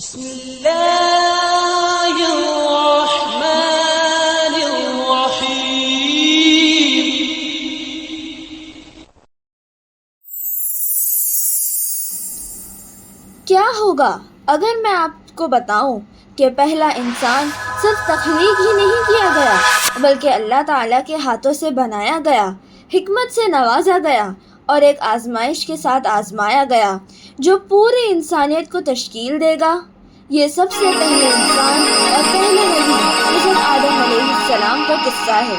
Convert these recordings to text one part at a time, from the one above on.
بسم اللہ الرحمن الرحیم۔ کیا ہوگا اگر میں آپ کو بتاؤں کہ پہلا انسان صرف تخلیق ہی نہیں کیا گیا بلکہ اللہ تعالیٰ کے ہاتھوں سے بنایا گیا، حکمت سے نوازا گیا اور ایک آزمائش کے ساتھ آزمایا گیا جو پوری انسانیت کو تشکیل دے گا؟ یہ سب سے پہلے انسان اور پہلے نبی حضرت آدم علیہ السلام کا قصہ ہے۔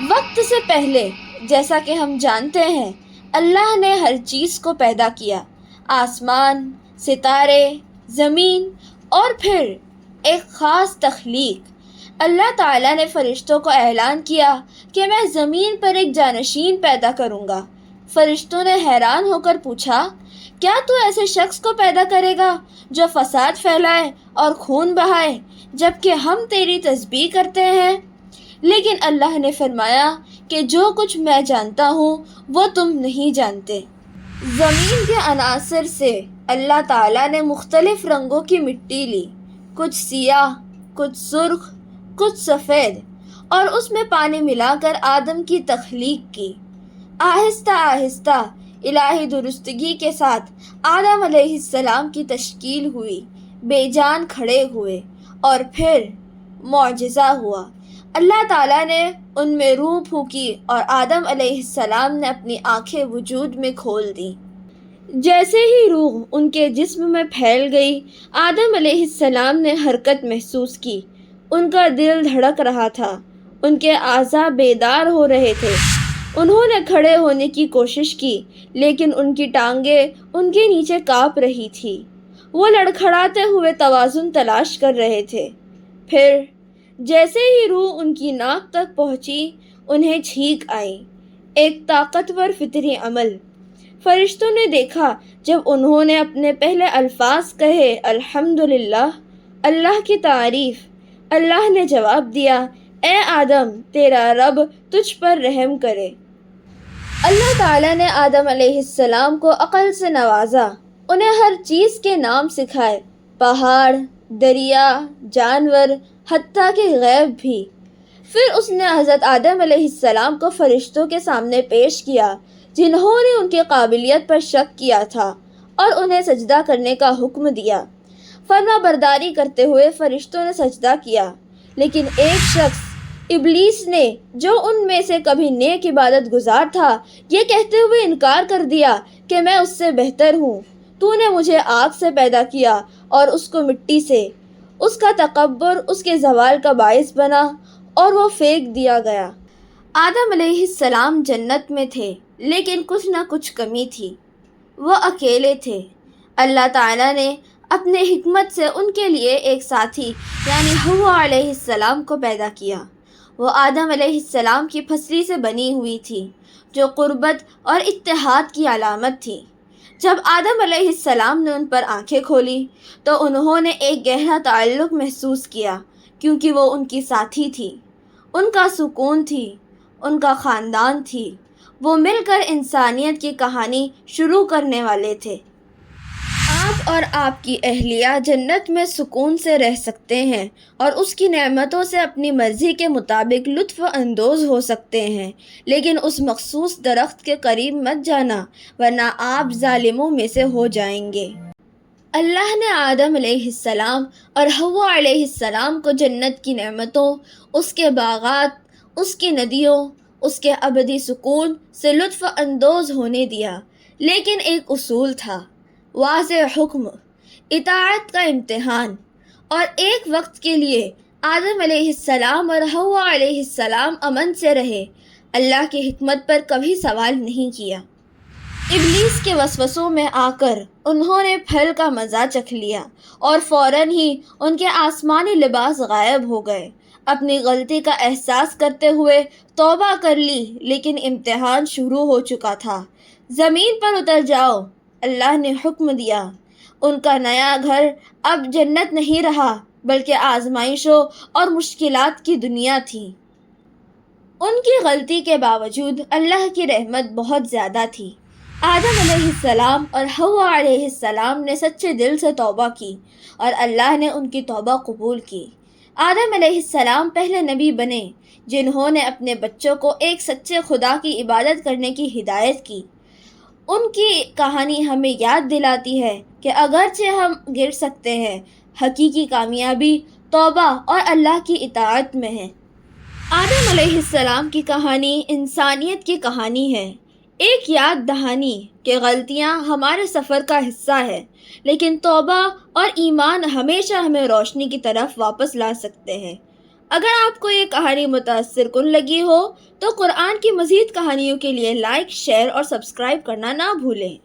وقت سے پہلے، جیسا کہ ہم جانتے ہیں، اللہ نے ہر چیز کو پیدا کیا، آسمان، ستارے، زمین اور پھر ایک خاص تخلیق۔ اللہ تعالیٰ نے فرشتوں کو اعلان کیا کہ میں زمین پر ایک جانشین پیدا کروں گا۔ فرشتوں نے حیران ہو کر پوچھا، کیا تو ایسے شخص کو پیدا کرے گا جو فساد پھیلائے اور خون بہائے جبکہ ہم تیری تسبیح کرتے ہیں؟ لیکن اللہ نے فرمایا کہ جو کچھ میں جانتا ہوں وہ تم نہیں جانتے۔ زمین کے عناصر سے اللہ تعالیٰ نے مختلف رنگوں کی مٹی لی، کچھ سیاہ، کچھ سرخ، کچھ سفید، اور اس میں پانی ملا کر آدم کی تخلیق کی۔ آہستہ آہستہ الہی درستگی کے ساتھ آدم علیہ السلام کی تشکیل ہوئی، بے جان کھڑے ہوئے اور پھر معجزہ ہوا۔ اللہ تعالیٰ نے ان میں روح پھونکی اور آدم علیہ السلام نے اپنی آنکھیں وجود میں کھول دیں۔ جیسے ہی روح ان کے جسم میں پھیل گئی، آدم علیہ السلام نے حرکت محسوس کی، ان کا دل دھڑک رہا تھا، ان کے اعضاء بیدار ہو رہے تھے۔ انہوں نے کھڑے ہونے کی کوشش کی لیکن ان کی ٹانگیں ان کے نیچے کانپ رہی تھی۔ وہ لڑکھڑاتے ہوئے توازن تلاش کر رہے تھے۔ پھر جیسے ہی روح ان کی ناک تک پہنچی، انہیں چھینک آئی، ایک طاقتور فطری عمل۔ فرشتوں نے دیکھا جب انہوں نے اپنے پہلے الفاظ کہے، الحمدللہ، اللہ کی تعریف۔ اللہ نے جواب دیا، اے آدم، تیرا رب تجھ پر رحم کرے۔ اللہ تعالیٰ نے آدم علیہ السلام کو عقل سے نوازا، انہیں ہر چیز کے نام سکھائے، پہاڑ، دریا، جانور، حتیٰ کہ غیب بھی۔ پھر اس نے حضرت آدم علیہ السلام کو فرشتوں کے سامنے پیش کیا جنہوں نے ان کی قابلیت پر شک کیا تھا اور انہیں سجدہ کرنے کا حکم دیا۔ فرما برداری کرتے ہوئے فرشتوں نے سجدہ کیا، لیکن ایک شخص، ابلیس نے، جو ان میں سے کبھی نیک عبادت گزار تھا، یہ کہتے ہوئے انکار کر دیا کہ میں اس سے بہتر ہوں، تو نے مجھے آگ سے پیدا کیا اور اس کو مٹی سے۔ اس کا تکبر اس کے زوال کا باعث بنا اور وہ پھینک دیا گیا۔ آدم علیہ السلام جنت میں تھے لیکن کچھ نہ کچھ کمی تھی، وہ اکیلے تھے۔ اللہ تعالیٰ نے اپنے حکمت سے ان کے لیے ایک ساتھی یعنی حوا علیہ السلام کو پیدا کیا۔ وہ آدم علیہ السلام کی پھسلی سے بنی ہوئی تھی جو قربت اور اتحاد کی علامت تھی۔ جب آدم علیہ السلام نے ان پر آنکھیں کھولی تو انہوں نے ایک گہرا تعلق محسوس کیا کیونکہ وہ ان کی ساتھی تھی، ان کا سکون تھی، ان کا خاندان تھی۔ وہ مل کر انسانیت کی کہانی شروع کرنے والے تھے۔ آپ اور آپ کی اہلیہ جنت میں سکون سے رہ سکتے ہیں اور اس کی نعمتوں سے اپنی مرضی کے مطابق لطف اندوز ہو سکتے ہیں، لیکن اس مخصوص درخت کے قریب مت جانا ورنہ آپ ظالموں میں سے ہو جائیں گے۔ اللہ نے آدم علیہ السلام اور حوا علیہ السلام کو جنت کی نعمتوں، اس کے باغات، اس کی ندیوں، اس کے ابدی سکون سے لطف اندوز ہونے دیا، لیکن ایک اصول تھا، واضح حکم، اطاعت کا امتحان، اور ایک وقت کے لیے آدم علیہ السلام اور حوا علیہ السلام امن سے رہے، اللہ کی حکمت پر کبھی سوال نہیں کیا۔ ابلیس کے وسوسوں میں آ کر انہوں نے پھل کا مزہ چکھ لیا اور فوراً ہی ان کے آسمانی لباس غائب ہو گئے۔ اپنی غلطی کا احساس کرتے ہوئے توبہ کر لی، لیکن امتحان شروع ہو چکا تھا۔ زمین پر اتر جاؤ، اللہ نے حکم دیا۔ ان کا نیا گھر اب جنت نہیں رہا بلکہ آزمائشوں اور مشکلات کی دنیا تھی۔ ان کی غلطی کے باوجود اللہ کی رحمت بہت زیادہ تھی۔ آدم علیہ السلام اور حوا علیہ السلام نے سچے دل سے توبہ کی اور اللہ نے ان کی توبہ قبول کی۔ آدم علیہ السلام پہلے نبی بنے جنہوں نے اپنے بچوں کو ایک سچے خدا کی عبادت کرنے کی ہدایت کی۔ ان کی کہانی ہمیں یاد دلاتی ہے کہ اگرچہ ہم گر سکتے ہیں، حقیقی کامیابی توبہ اور اللہ کی اطاعت میں ہے۔ آدم علیہ السلام کی کہانی انسانیت کی کہانی ہے، ایک یاد دہانی کہ غلطیاں ہمارے سفر کا حصہ ہے، لیکن توبہ اور ایمان ہمیشہ ہمیں روشنی کی طرف واپس لا سکتے ہیں۔ اگر آپ کو یہ کہانی متاثر کن لگی ہو تو قرآن کی مزید کہانیوں کے لیے لائک، شیئر اور سبسکرائب کرنا نہ بھولیں۔